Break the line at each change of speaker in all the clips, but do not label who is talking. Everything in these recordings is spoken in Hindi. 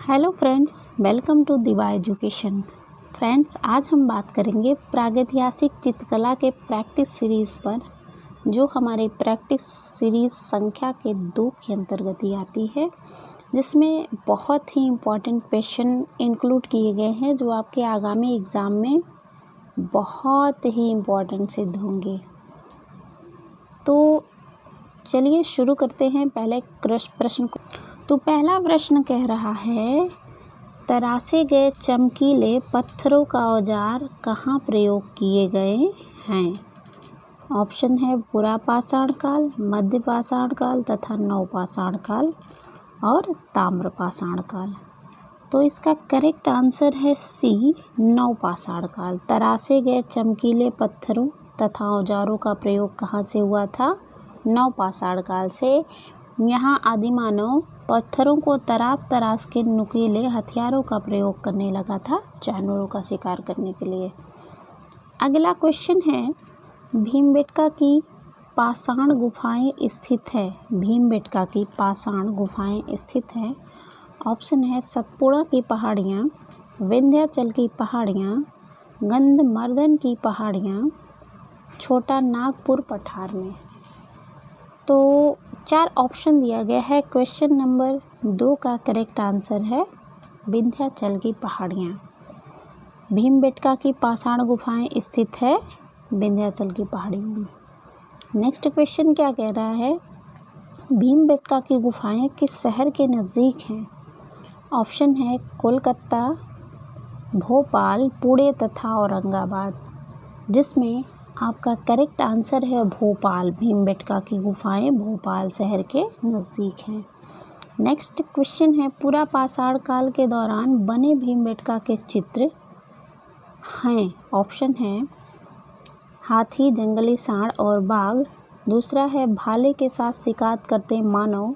हेलो फ्रेंड्स, वेलकम टू दिवा एजुकेशन। फ्रेंड्स, आज हम बात करेंगे प्रागैतिहासिक चित्रकला के प्रैक्टिस सीरीज़ पर, जो हमारे प्रैक्टिस सीरीज़ संख्या के 2 के अंतर्गत ही आती है, जिसमें बहुत ही इम्पोर्टेंट क्वेश्चन इंक्लूड किए गए हैं जो आपके आगामी एग्ज़ाम में बहुत ही इम्पोर्टेंट सिद्ध होंगे। तो चलिए शुरू करते हैं पहले प्रश्न को। तो पहला प्रश्न कह रहा है, तरासे गए चमकीले पत्थरों का औजार कहाँ प्रयोग किए गए हैं? ऑप्शन है पुरापाषाण काल, मध्यपाषाण काल तथा नवपाषाण काल और ताम्रपाषाण काल। तो इसका करेक्ट आंसर है सी, नवपाषाण काल। तरासे गए चमकीले पत्थरों तथा औजारों का प्रयोग कहाँ से हुआ था? नवपाषाण काल से। यहाँ आदिमानव पत्थरों को तराश के नुकीले हथियारों का प्रयोग करने लगा था जानवरों का शिकार करने के लिए। अगला क्वेश्चन है, भीमबेटका की पाषाण गुफाएं स्थित है। भीमबेटका की पाषाण गुफाएं स्थित है। ऑप्शन है सतपुड़ा की पहाड़ियाँ, विंध्याचल की पहाड़ियाँ, गंधमर्दन की पहाड़ियाँ, छोटा नागपुर पठार में। तो 4 ऑप्शन दिया गया है। क्वेश्चन नंबर 2 का करेक्ट आंसर है विंध्याचल की पहाड़ियाँ। भीमबेटका की पाषाण गुफाएं स्थित है विंध्याचल की पहाड़ियों में। नेक्स्ट क्वेश्चन क्या कह रहा है, भीमबेटका की गुफाएं किस शहर के नज़दीक हैं? ऑप्शन है कोलकाता, भोपाल, पुणे तथा औरंगाबाद, जिसमें आपका करेक्ट आंसर है भोपाल। भीमबेटका की गुफाएं भोपाल शहर के नज़दीक हैं। नेक्स्ट क्वेश्चन है, पुरापाषाण काल के दौरान बने भीमबेटका के चित्र हैं। ऑप्शन है हाथी, जंगली सांड और बाघ। दूसरा है भाले के साथ शिकार करते मानव।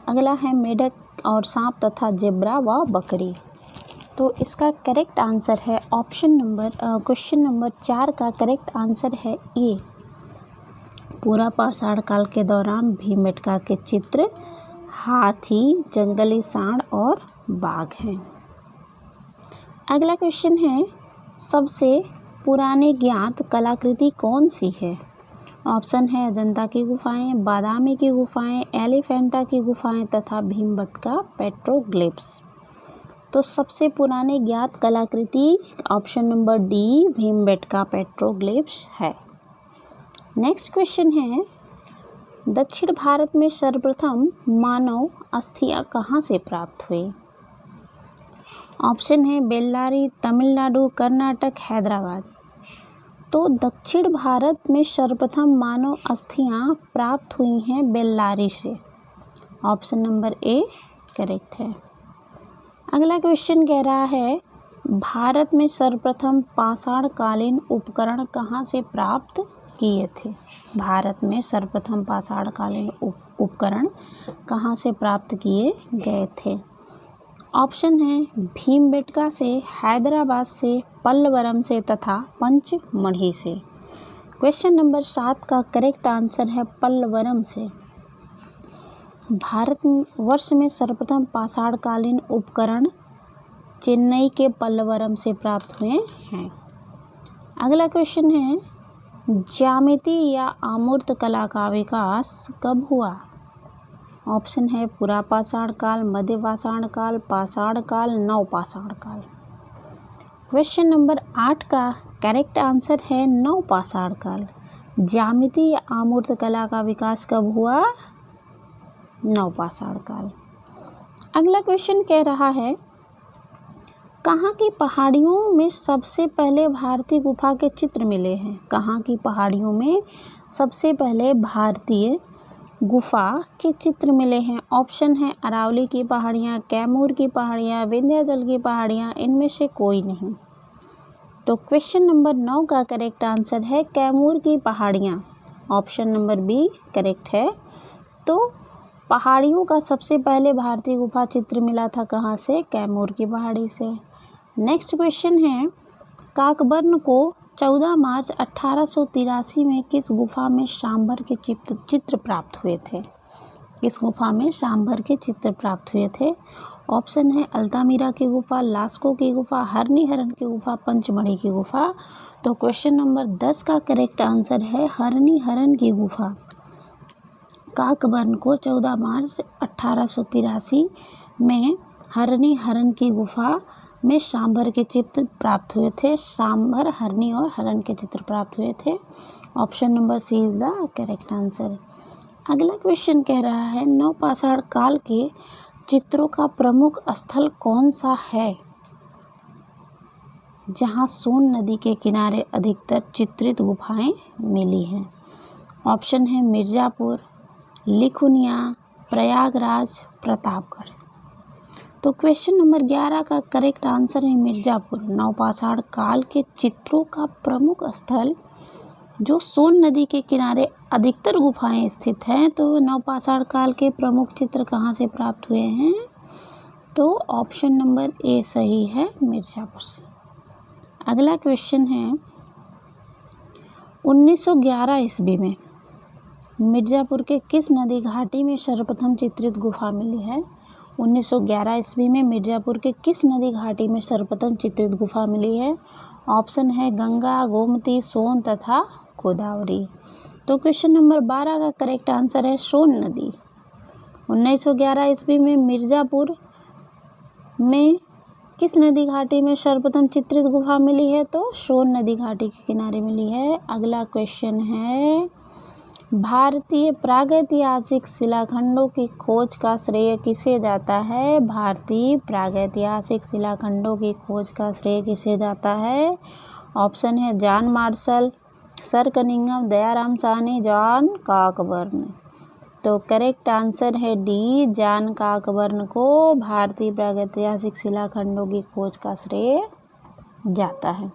अगला है मेढक और सांप तथा जेब्रा व बकरी। तो इसका करेक्ट आंसर है क्वेश्चन नंबर 4 का करेक्ट आंसर है ए। पुरापाषाण काल के दौरान भीमबेटका के चित्र हाथी, जंगली सांड और बाघ हैं। अगला क्वेश्चन है, सबसे पुरानी ज्ञात कलाकृति कौन सी है? ऑप्शन है अजंता की गुफाएं, बादामी की गुफाएं, एलिफेंटा की गुफाएं तथा भीमबेटका पेट्रोग्लिफ्स। तो सबसे पुरानी ज्ञात कलाकृति option number D, Bhimbetka petroglyphs है। नेक्स्ट क्वेश्चन है, दक्षिण भारत में सर्वप्रथम मानव अस्थियां कहाँ से प्राप्त हुई? ऑप्शन है बेल्लारी, तमिलनाडु, कर्नाटक, हैदराबाद। तो दक्षिण भारत में सर्वप्रथम मानव अस्थियां प्राप्त हुई हैं बेल्लारी से। ऑप्शन नंबर ए करेक्ट है। अगला क्वेश्चन कह रहा है, भारत में सर्वप्रथम पाषाणकालीन उपकरण कहाँ से प्राप्त किए थे? भारत में सर्वप्रथम पाषाणकालीन उपकरण कहाँ से प्राप्त किए गए थे? ऑप्शन है भीमबेटका से, हैदराबाद से, पल्लवरम से तथा पंचमढ़ी से। क्वेश्चन नंबर 7 का करेक्ट आंसर है पल्लवरम से। भारतवर्ष में सर्वप्रथम पाषाणकालीन उपकरण चेन्नई के पल्लवरम से प्राप्त हुए हैं। अगला क्वेश्चन है, ज्यामिति या अमूर्त कला का विकास कब हुआ? ऑप्शन है पुरापाषाण काल, मध्यपाषाण काल, पाषाण काल, नवपाषाण काल। क्वेश्चन नंबर 8 का करेक्ट आंसर है नवपाषाण काल। ज्यामिति या अमूर्त कला का विकास कब हुआ? नवपाषाण काल। अगला क्वेश्चन कह रहा है, कहाँ की पहाड़ियों में सबसे पहले भारतीय गुफा के चित्र मिले हैं? कहाँ की पहाड़ियों में सबसे पहले भारतीय गुफा के चित्र मिले हैं? ऑप्शन है अरावली की पहाड़ियाँ, कैमूर की पहाड़ियाँ, विंध्याचल की पहाड़ियाँ, इनमें से कोई नहीं। तो क्वेश्चन नंबर 9 का करेक्ट आंसर है कैमूर की पहाड़ियाँ। ऑप्शन नंबर बी करेक्ट है। तो पहाड़ियों का सबसे पहले भारतीय गुफा चित्र मिला था कहाँ से? कैमूर की पहाड़ी से। नेक्स्ट क्वेश्चन है, काकबर्न को 14 मार्च 1883 में किस गुफा में सांभर के चित्र प्राप्त हुए थे? किस गुफा में सांभर के चित्र प्राप्त हुए थे? ऑप्शन है अल्तामीरा की गुफा, लास्को की गुफा, हरनी हरन की गुफा, पंचमढ़ी की गुफा। तो क्वेश्चन नंबर 10 का करेक्ट आंसर है हरनी हरन की गुफा। काकबर्न को 14 मार्च 1883 में हरनी हरन की गुफा में सांभर के चित्र प्राप्त हुए थे। सांभर, हरनी और हरन के चित्र प्राप्त हुए थे। Option number C is the correct answer. अगला क्वेश्चन कह रहा है नवपाषाण काल के चित्रों का प्रमुख स्थल कौन सा है जहां सोन नदी के किनारे अधिकतर चित्रित गुफाएं मिली हैं? ऑप्शन है मिर्जापुर, लिखुनिया, प्रयागराज, प्रतापगढ़। तो क्वेश्चन नंबर 11 का करेक्ट आंसर है मिर्जापुर। नवपाषाण काल के चित्रों का प्रमुख स्थल जो सोन नदी के किनारे अधिकतर गुफाएं स्थित हैं, तो नवपाषाण काल के प्रमुख चित्र कहाँ से प्राप्त हुए हैं? तो ऑप्शन नंबर ए सही है, मिर्जापुर से। अगला क्वेश्चन है 1911 ईस्वी में मिर्जापुर के किस नदी घाटी में सर्वप्रथम चित्रित गुफा मिली है? 1911 ईस्वी में मिर्जापुर के किस नदी घाटी में सर्वप्रथम चित्रित गुफा मिली है? ऑप्शन है गंगा, गोमती, सोन तथा गोदावरी। तो क्वेश्चन नंबर 12 का करेक्ट आंसर है सोन नदी। 1911 ईस्वी में मिर्जापुर में किस नदी घाटी में सर्वप्रथम चित्रित गुफा मिली है? तो सोन नदी घाटी के किनारे मिली है। अगला क्वेश्चन है भारतीय प्रागैतिहासिक शिलाखंडों की खोज का श्रेय किसे जाता है? भारतीय प्रागैतिहासिक शिलाखंडों की खोज का श्रेय किसे जाता है? ऑप्शन है John Marshall, sir Cunningham, Dayaram Sahni, John Cockburn. तो करेक्ट आंसर है डी, जॉन काकबर्न को भारतीय प्रागैतिहासिक शिलाखंडों की खोज का श्रेय जाता है।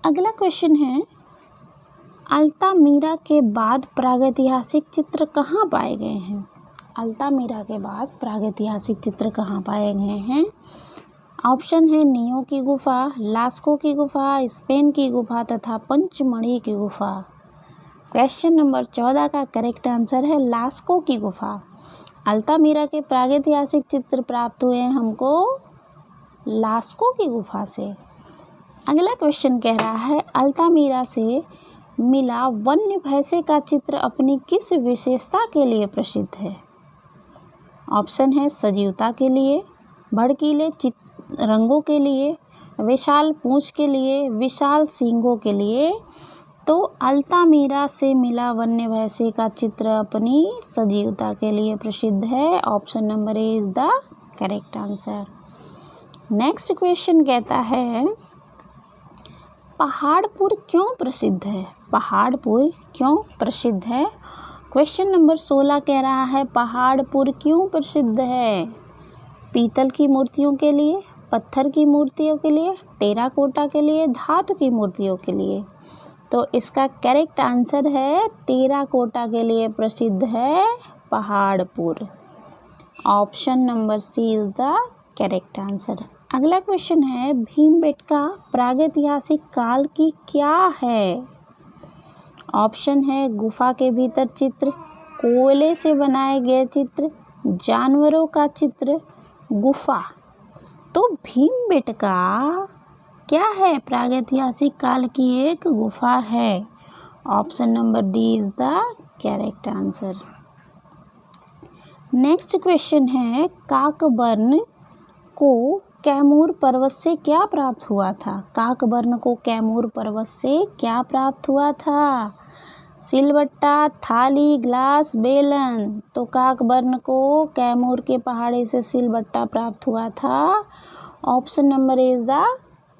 अगला क्वेश्चन है अल्तामीरा के बाद प्रागैतिहासिक चित्र कहाँ पाए गए हैं? अल्तामीरा के बाद प्रागैतिहासिक चित्र कहाँ पाए गए हैं? ऑप्शन है नियो की गुफा, लास्को की गुफा, स्पेन की गुफा तथा पंचमढ़ी की गुफा। क्वेश्चन नंबर 14 का करेक्ट आंसर है लास्को की गुफा। अल्तामीरा के प्रागैतिहासिक चित्र प्राप्त हुए हैं हमको लास्को की गुफा से। अगला क्वेश्चन कह रहा है अल्तामीरा से मिला वन्य भैंसे का चित्र अपनी किस विशेषता के लिए प्रसिद्ध है? ऑप्शन है सजीवता के लिए, भड़कीले रंगों के लिए, विशाल पूंछ के लिए, विशाल सींगों के लिए। तो अल्तामीरा से मिला वन्य भैंसे का चित्र अपनी सजीवता के लिए प्रसिद्ध है। Option number A is the correct answer. Next question कहता है पहाड़पुर क्यों प्रसिद्ध है? पहाड़पुर क्यों प्रसिद्ध है? क्वेश्चन नंबर 16 कह रहा है पहाड़पुर क्यों प्रसिद्ध है? पीतल की मूर्तियों के लिए, पत्थर की मूर्तियों के लिए, टेराकोटा के लिए, धातु की मूर्तियों के लिए। तो इसका करेक्ट आंसर है टेराकोटा के लिए प्रसिद्ध है Paharpur. Option number C is the correct answer. अगला क्वेश्चन है भीमबेटका प्रागैतिहासिक काल की क्या है? ऑप्शन है गुफा के भीतर चित्र, कोयले से बनाए गए चित्र, जानवरों का चित्र, गुफा। तो भीमबेटका क्या है? प्रागैतिहासिक काल की एक गुफा है। Option number D is the correct answer. Next question है काकबर्न को कैमूर पर्वत से क्या प्राप्त हुआ था? काकबर्न को कैमूर पर्वत से क्या प्राप्त हुआ था? सिलबट्टा, थाली, ग्लास, बेलन। तो काकबर्न को कैमूर के पहाड़ी से सिलबट्टा प्राप्त हुआ था। Option number is the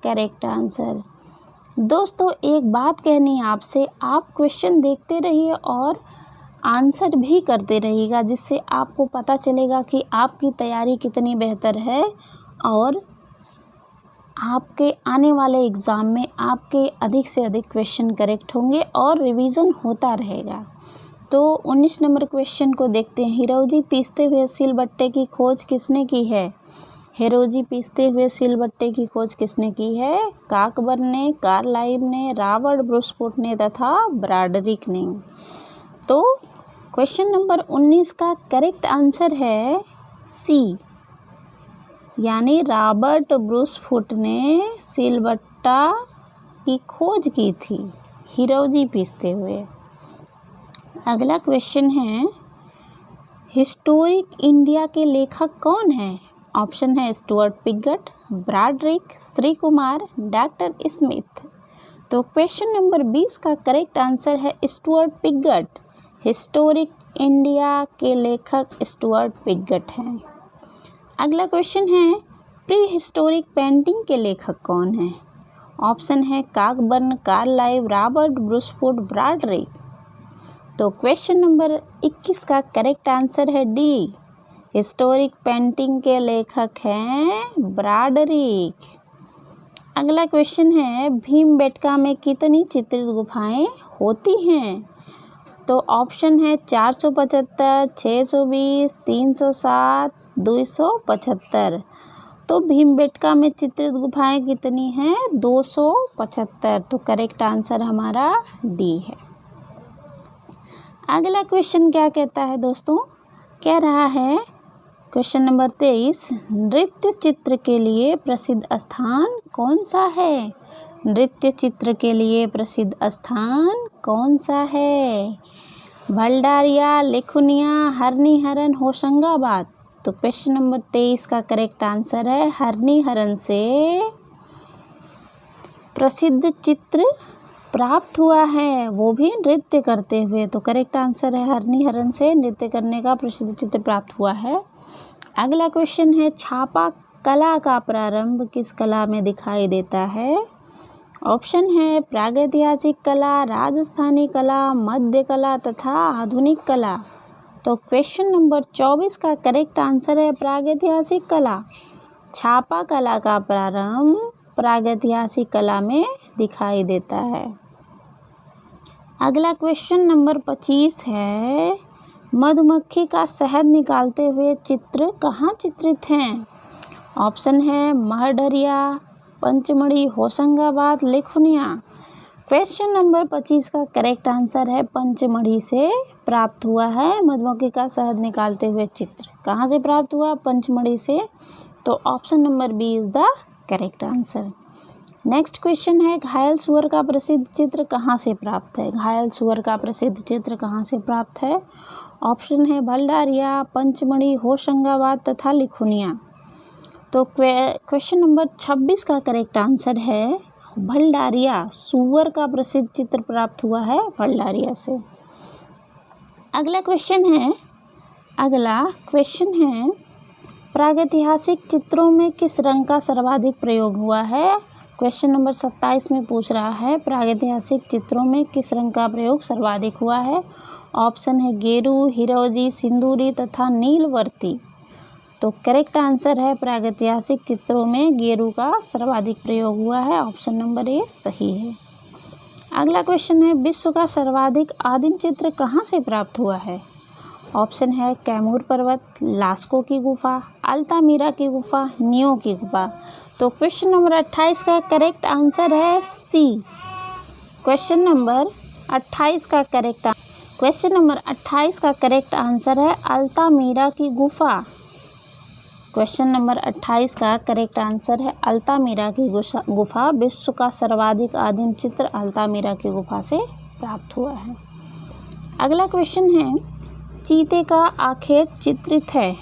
correct answer. दोस्तों एक बात कहनी है आपसे, आप क्वेश्चन देखते रहिए और आंसर भी करते रहिएगा, जिससे आपको पता चलेगा कि आपकी तैयारी कितनी बेहतर है और आपके आने वाले एग्ज़ाम में आपके अधिक से अधिक क्वेश्चन करेक्ट होंगे और रिवीजन होता रहेगा। तो 19 नंबर क्वेश्चन को देखते हैं। हिरोजी पीसते हुए सिलबट्टे की खोज किसने की है? हिरोजी पीसते हुए सिलबट्टे की खोज किसने की है? काकबर्न ने, कार्लाइव ने, रॉबर्ट ब्रूसफुट ने तथा ब्रॉडरिक ने। तो क्वेश्चन नंबर 19 का करेक्ट आंसर है सी, यानी रॉबर्ट ब्रूसफुट ने सिलबट्टा की खोज की थी हिरोजी पीसते हुए। अगला क्वेश्चन है, हिस्टोरिक इंडिया के लेखक कौन हैं? ऑप्शन है Stuart Piggott, Broderick, Shri Kumar, doctor Smith. तो क्वेश्चन नंबर 20 का करेक्ट आंसर है स्टुअर्ट पिगट। हिस्टोरिक इंडिया के लेखक स्टुअर्ट पिगट हैं। अगला क्वेश्चन है, प्री हिस्टोरिक पेंटिंग के लेखक कौन हैं? ऑप्शन है कॉकबर्न, कार्लाइव, रॉबर्ट ब्रूसफुट, ब्रॉडरिक। तो क्वेश्चन नंबर 21 का करेक्ट आंसर है डी। हिस्टोरिक पेंटिंग के लेखक हैं ब्रॉडरिक। अगला क्वेश्चन है, भीमबेटका में कितनी चित्रित गुफाएं होती हैं? तो ऑप्शन है 475, 620, 307, 275। तो भीमबेटका में चित्रित गुफाएं कितनी हैं? 275। तो करेक्ट आंसर हमारा डी है। अगला क्वेश्चन क्या कहता है दोस्तों? कह रहा है क्वेश्चन नंबर 23, नृत्य चित्र के लिए प्रसिद्ध स्थान कौन सा है? नृत्य चित्र के लिए प्रसिद्ध स्थान कौन सा है? भलडारिया, लिखुनिया, हरनिहरन, होशंगाबाद। तो क्वेश्चन नंबर 23 का करेक्ट आंसर है हरनिहरन से प्रसिद्ध चित्र प्राप्त हुआ है, वो भी नृत्य करते हुए। तो करेक्ट आंसर है हरनिहरन से नृत्य करने का प्रसिद्ध चित्र प्राप्त हुआ है। अगला क्वेश्चन है, छापा कला का प्रारंभ किस कला में दिखाई देता है? ऑप्शन है प्रागैतिहासिक कला, राजस्थानी कला, मध्य कला तथा आधुनिक कला। तो क्वेश्चन नंबर 24 का करेक्ट आंसर है प्रागैतिहासिक कला। छापा कला का प्रारंभ प्रागैतिहासिक कला में दिखाई देता है। अगला क्वेश्चन नंबर 25 है, मधुमक्खी का शहद निकालते हुए चित्र कहाँ चित्रित हैं? ऑप्शन है महडरिया, पंचमढ़ी, होशंगाबाद, लिखुनिया। क्वेश्चन नंबर 25 का करेक्ट आंसर है पंचमढ़ी से प्राप्त हुआ है मधुमक्खी का शहद निकालते हुए चित्र। कहाँ से प्राप्त हुआ? पंचमढ़ी से। तो option number B is the correct answer. Next question है, घायल सुअर का प्रसिद्ध चित्र कहाँ से प्राप्त है? घायल सुअर का प्रसिद्ध चित्र कहाँ से प्राप्त है? ऑप्शन है भलडारिया, पंचमढ़ी, होशंगाबाद तथा लिखुनिया। तो क्वेश्चन नंबर 26 का करेक्ट आंसर है भलडारिया। सुअर का प्रसिद्ध चित्र प्राप्त हुआ है भलडारिया से। अगला क्वेश्चन है, प्रागैतिहासिक चित्रों में किस रंग का सर्वाधिक प्रयोग हुआ है? क्वेश्चन नंबर 27 में पूछ रहा है प्रागैतिहासिक चित्रों में किस रंग का प्रयोग सर्वाधिक हुआ है? ऑप्शन है गेरू, हिरोजी, सिंदूरी तथा नीलवर्ती। तो करेक्ट आंसर है प्रागैतिहासिक चित्रों में गेरू का सर्वाधिक प्रयोग हुआ है। ऑप्शन नंबर ए सही है। अगला क्वेश्चन है, विश्व का सर्वाधिक आदिम चित्र कहाँ से प्राप्त हुआ है? ऑप्शन है कैमूर पर्वत, लास्को की गुफा, अल्तामीरा की गुफा, नियो की गुफा। तो क्वेश्चन नंबर 28 का करेक्ट आंसर है सी। क्वेश्चन नंबर 28 का करेक्ट आंसर है अल्तामीरा की गुफा। क्वेश्चन नंबर 28 का करेक्ट आंसर है अल्तामीरा की गुफा। विश्व का सर्वाधिक आदिम चित्र अल्तामीरा की गुफा से प्राप्त हुआ है। अगला क्वेश्चन है, चीते का आखेट चित्रित है।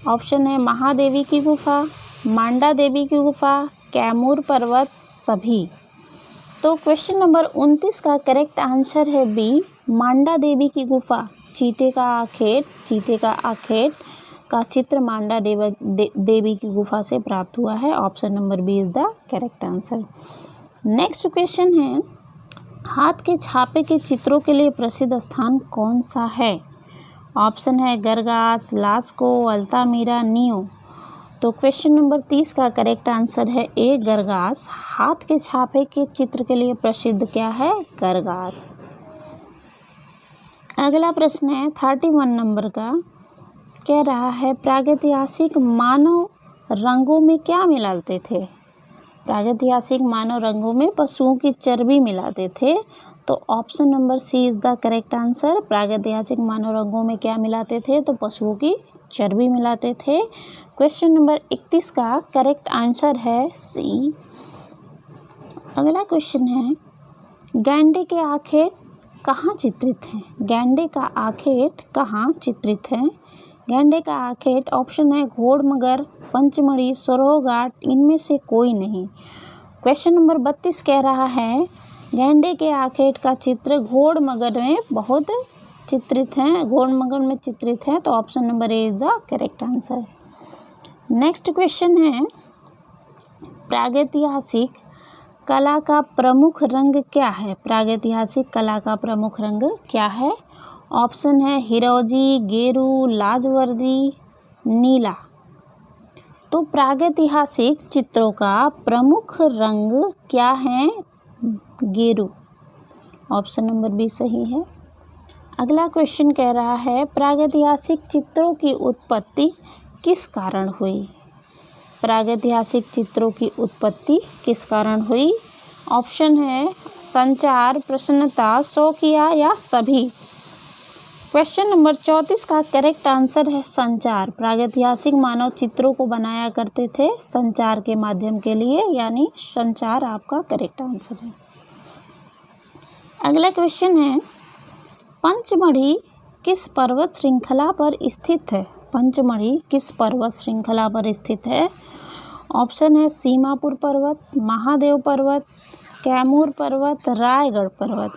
ऑप्शन है महादेवी की गुफा, मांडा देवी की गुफा, कैमूर पर्वत, सभी। तो क्वेश्चन नंबर 29 का करेक्ट आंसर है बी, मांडा देवी की गुफा। चीते का आखेट का चित्र मांडा देवी की गुफा से प्राप्त हुआ है। Option number B is the correct answer. Next question है, हाथ के छापे के चित्रों के लिए प्रसिद्ध स्थान कौन सा है? ऑप्शन है गरगास, लास्को, अल्तामीरा, नियो। तो क्वेश्चन नंबर 30 का करेक्ट आंसर है ए गरगास। हाथ के छापे के चित्र के लिए प्रसिद्ध क्या है? गरगास। अगला प्रश्न है 31 नंबर का, कह रहा है प्रागैतिहासिक मानव रंगों में क्या मिलाते थे? प्रागैतिहासिक मानव रंगों में पशुओं की चर्बी मिलाते थे। तो option number C is the correct answer. प्रागैतिहासिक मानव रंगों में क्या मिलाते थे? तो पशुओं की चर्बी मिलाते थे। क्वेश्चन नंबर 31 का करेक्ट आंसर है सी। अगला क्वेश्चन है, गैंडे के आखेट कहाँ चित्रित हैं? गैंडे का आखेट कहाँ चित्रित है? गैंडे का आखेट ऑप्शन है घोड़मगर, पंचमढ़ी, सरोह घाट, इनमें से कोई नहीं। क्वेश्चन नंबर 32 कह रहा है गैंडे के आखेट का चित्र घोड़मगर में बहुत चित्रित हैं, घोड़मगर में चित्रित है, तो option number A is the correct answer. Next question है, प्रागैतिहासिक कला का प्रमुख रंग क्या है? प्रागैतिहासिक कला का प्रमुख रंग क्या है? ऑप्शन है हिरोजी, गेरू, लाजवर्दी, नीला। तो प्रागैतिहासिक चित्रों का प्रमुख रंग क्या है? गेरू। ऑप्शन नंबर बी सही है। अगला क्वेश्चन कह रहा है प्रागैतिहासिक चित्रों की उत्पत्ति किस कारण हुई? प्रागैतिहासिक चित्रों की उत्पत्ति किस कारण हुई? ऑप्शन है संचार, प्रसन्नता, शौकिया या सभी। क्वेश्चन नंबर 34 का करेक्ट आंसर है संचार। प्रागैतिहासिक मानव चित्रों को बनाया करते थे संचार के माध्यम के लिए, यानी संचार आपका करेक्ट आंसर है। अगला क्वेश्चन है, पंचमढ़ी किस पर्वत श्रृंखला पर स्थित है? पंचमढ़ी किस पर्वत श्रृंखला पर स्थित है? ऑप्शन है सीमापुर पर्वत, महादेव पर्वत, कैमूर पर्वत, रायगढ़ पर्वत।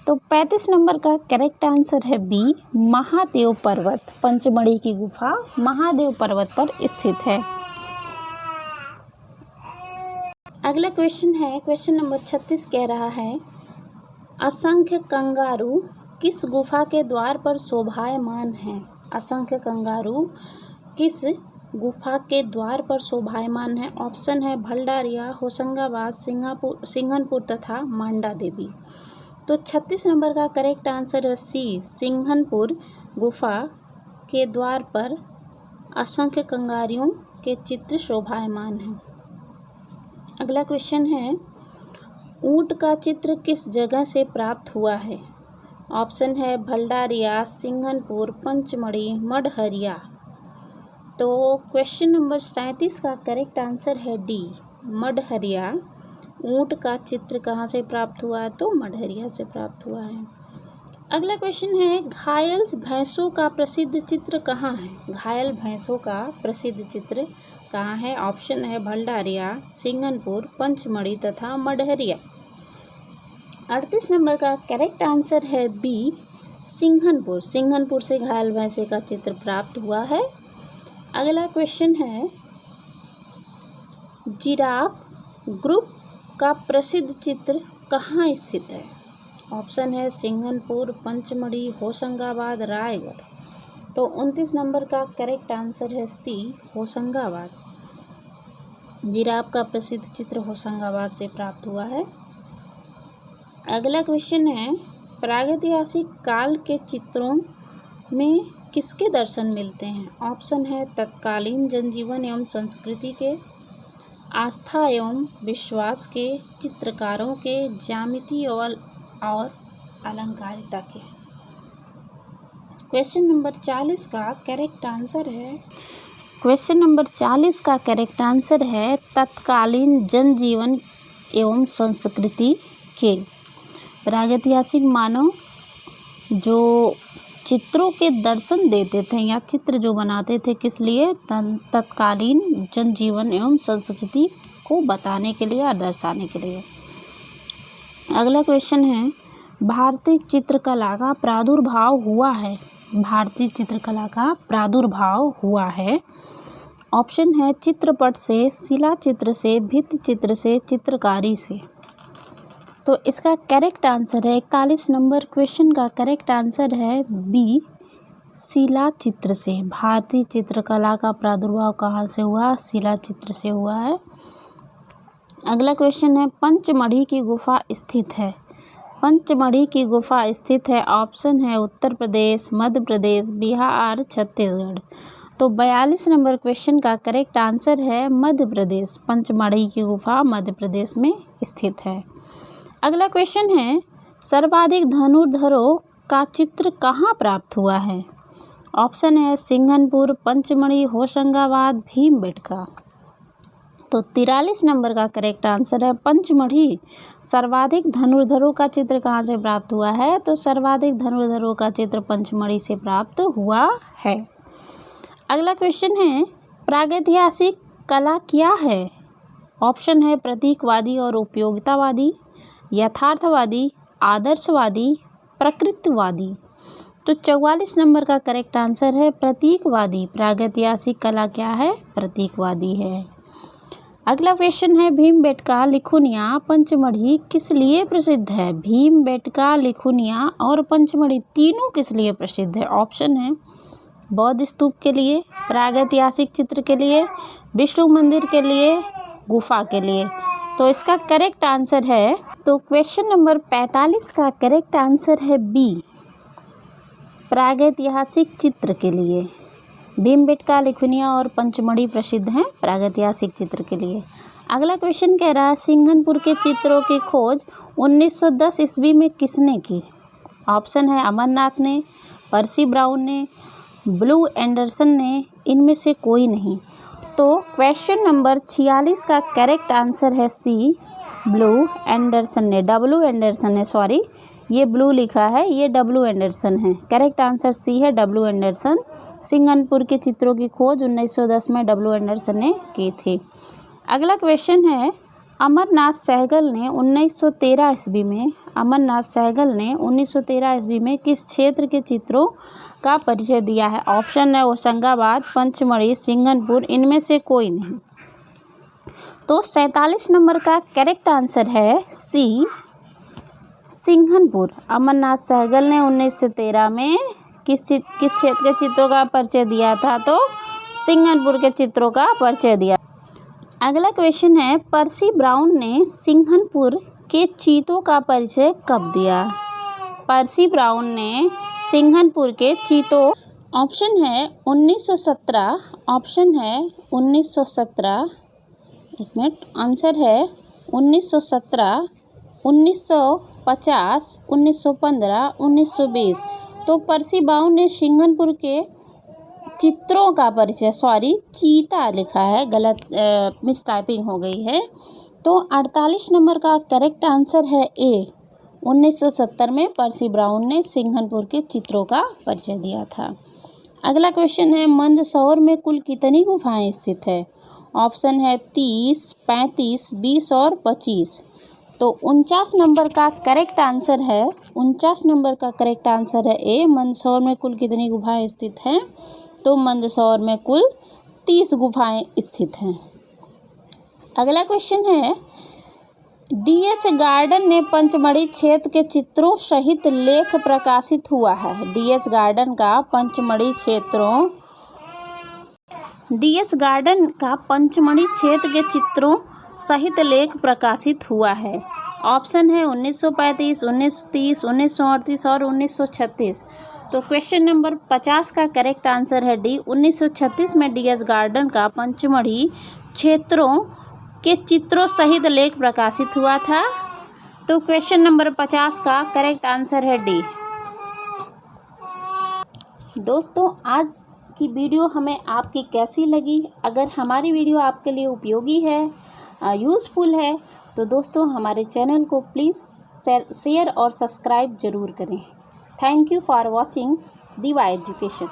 तो 35 नंबर का करेक्ट आंसर है बी, महादेव पर्वत। पंचमढ़ी की गुफा महादेव पर्वत पर स्थित है। अगला क्वेश्चन है, क्वेश्चन नंबर 36 कह रहा है असंख्य कंगारू किस गुफा के द्वार पर शोभायमान हैं? असंख्य कंगारू किस गुफा के द्वार पर शोभायमान है? ऑप्शन है भंडारिया, होशंगाबाद, सिंघनपुर तथा मांडा देवी। तो 36 नंबर का करेक्ट आंसर है सी, सिंघनपुर गुफा के द्वार पर असंख्य कंगारियों के चित्र शोभायमान हैं। अगला क्वेश्चन है, ऊंट का चित्र किस जगह से प्राप्त हुआ है? ऑप्शन है भंडारिया, सिंघनपुर, पंचमढ़ी, मढ़हरिया। तो क्वेश्चन नंबर 37 का करेक्ट आंसर है डी, मढ़हरिया। ऊंट का चित्र कहाँ से प्राप्त हुआ है? तो मढ़हरिया से प्राप्त हुआ है। अगला क्वेश्चन है, घायल भैंसों का प्रसिद्ध चित्र कहाँ है? घायल भैंसों का प्रसिद्ध चित्र कहाँ है? ऑप्शन है भंडारिया, सिंघनपुर, पंचमढ़ी तथा मढ़हरिया। 38 नंबर का करेक्ट आंसर है बी, सिंघनपुर। सिंघनपुर से घायल भैंसे का चित्र प्राप्त हुआ है। अगला क्वेश्चन है, जिराफ ग्रुप का प्रसिद्ध चित्र कहाँ स्थित है? ऑप्शन है सिंघनपुर, पंचमढ़ी, होशंगाबाद, रायगढ़। तो 29 नंबर का करेक्ट आंसर है सी, होशंगाबाद। जिराफ का प्रसिद्ध चित्र होशंगाबाद से प्राप्त हुआ है। अगला क्वेश्चन है, प्रागैतिहासिक काल के चित्रों में किसके दर्शन मिलते हैं? ऑप्शन है तत्कालीन जनजीवन एवं संस्कृति के, आस्था एवं विश्वास के, चित्रकारों के, ज्यामिति और अलंकारिता के। क्वेश्चन नंबर 40 का करेक्ट आंसर है, क्वेश्चन नंबर 40 का करेक्ट आंसर है तत्कालीन जनजीवन एवं संस्कृति के। प्रागैतिहासिक मानव जो चित्रों के दर्शन देते थे या चित्र जो बनाते थे, किस लिए? तत्कालीन जनजीवन एवं संस्कृति को बताने के लिए और दर्शाने के लिए। अगला क्वेश्चन है, भारतीय चित्रकला का प्रादुर्भाव हुआ है? भारतीय चित्रकला का प्रादुर्भाव हुआ है। ऑप्शन है चित्रपट से, शिला चित्र से, भित्ति चित्र से, चित्रकारी से। तो इसका करेक्ट आंसर है 41 नंबर क्वेश्चन का करेक्ट आंसर है बी, शिला चित्र से। भारतीय चित्रकला का प्रादुर्भाव कहाँ से हुआ? शिला चित्र से हुआ है। अगला क्वेश्चन है, पंचमढ़ी की गुफा स्थित है? पंचमढ़ी की गुफा स्थित है, ऑप्शन है उत्तर प्रदेश, मध्य प्रदेश, बिहार, छत्तीसगढ़। तो 42 नंबर क्वेश्चन का करेक्ट आंसर है मध्य प्रदेश। पंचमढ़ी की गुफा मध्य प्रदेश में स्थित है। अगला क्वेश्चन है, सर्वाधिक धनुर्धरों का चित्र कहाँ प्राप्त हुआ है? ऑप्शन है सिंघनपुर, पंचमढ़ी, होशंगाबाद, भीमबेटका। तो 43 नंबर का करेक्ट आंसर है पंचमढ़ी। सर्वाधिक धनुर्धरों का चित्र कहाँ से प्राप्त हुआ है? तो सर्वाधिक धनुर्धरों का चित्र पंचमढ़ी से प्राप्त हुआ है। अगला क्वेश्चन है, प्रागैतिहासिक कला क्या है? ऑप्शन है प्रतीकवादी और उपयोगितावादी, यथार्थवादी, आदर्शवादी, प्रकृतिवादी। तो 44 नंबर का करेक्ट आंसर है प्रतीकवादी। प्रागैतिहासिक कला क्या है? प्रतीकवादी है। अगला क्वेश्चन है, भीमबेटका, लिखुनिया, पंचमढ़ी किस लिए प्रसिद्ध है? भीमबेटका, लिखुनिया और पंचमढ़ी तीनों किस लिए प्रसिद्ध है? ऑप्शन है बौद्ध स्तूप के लिए, प्रागैतिहासिक चित्र के लिए, विष्णु मंदिर के लिए, गुफा के लिए। तो इसका करेक्ट आंसर है, तो क्वेश्चन नंबर 45 का करेक्ट आंसर है बी, प्रागैतिहासिक चित्र के लिए। भीमबेटका, लिखुनिया और पंचमढ़ी प्रसिद्ध हैं प्रागैतिहासिक चित्र के लिए। अगला क्वेश्चन कह रहा है, सिंघनपुर के चित्रों की खोज 1910 ईस्वी में किसने की? ऑप्शन है अमरनाथ ने, पर्सी ब्राउन ने, ब्लू एंडरसन ने, इनमें से कोई नहीं। तो क्वेश्चन नंबर 46 का करेक्ट आंसर है सी, ब्लू एंडरसन ने, डब्लू एंडरसन है, सॉरी ये ब्लू लिखा है, ये डब्लू एंडरसन है। करेक्ट आंसर सी है, डब्लू एंडरसन। सिंघनपुर के चित्रों की खोज 1910 में डब्लू एंडरसन ने की थी। अगला क्वेश्चन है, अमरनाथ सहगल ने 1913 ईस्वी में, अमरनाथ सहगल ने 1913 ईस्वी में किस क्षेत्र के चित्रों का परिचय दिया है? ऑप्शन है होशंगाबाद, पंचमढ़ी, सिंघनपुर, इनमें से कोई नहीं। तो 47 नंबर का करेक्ट आंसर है सी, सिंघनपुर। अमरनाथ सहगल ने 1913 में किस क्षेत्र के चित्रों का परिचय दिया था? तो सिंघनपुर के चित्रों का परिचय दिया। अगला क्वेश्चन है, पर्सी ब्राउन ने सिंघनपुर के चीतों का परिचय कब दिया? पर्सी ब्राउन ने सिंघनपुर के चीतों, ऑप्शन है 1917, ऑप्शन है 1917, एक मिनट, आंसर है 1917, 1950, 1915, 1920। तो पर्सी ब्राउन ने सिंघनपुर के चित्रों का परिचय, सॉरी चीता लिखा है, गलत मिस टाइपिंग हो गई है। तो 48 नंबर का करेक्ट आंसर है ए, 1970 में पर्सी ब्राउन ने सिंघनपुर के चित्रों का परिचय दिया था। अगला क्वेश्चन है, मंदसौर में कुल कितनी गुफाएं स्थित है? ऑप्शन है 30, 35, 20 और 25। तो 49 नंबर का करेक्ट आंसर है, 49 नंबर का करेक्ट आंसर है ए, मंदसौर में कुल कितनी गुफाएं स्थित हैं? तो मंदसौर में कुल 30 गुफाएं स्थित हैं। अगला क्वेश्चन है, डीएच गार्डन ने पंचमढ़ी क्षेत्र के चित्रों सहित लेख प्रकाशित हुआ है। डीएच गार्डन का पंचमढ़ी क्षेत्रों, डीएच गार्डन का पंचमढ़ी क्षेत्र के चित्रों सहित लेख प्रकाशित हुआ है। ऑप्शन है 1935, 1930, 1938 और 1936। तो क्वेश्चन नंबर 50 का करेक्ट आंसर है डी, 1936 में डीएच गार्डन का पंचमढ़ी क्षेत्रों के चित्रों सहित लेख प्रकाशित हुआ था। तो क्वेश्चन नंबर 50 का करेक्ट आंसर है डी। दोस्तों, आज की वीडियो हमें आपकी कैसी लगी? अगर हमारी वीडियो आपके लिए उपयोगी है, यूज़फुल है, तो दोस्तों हमारे चैनल को प्लीज़ शेयर और सब्सक्राइब ज़रूर करें। थैंक यू फॉर वॉचिंग दिवा एजुकेशन।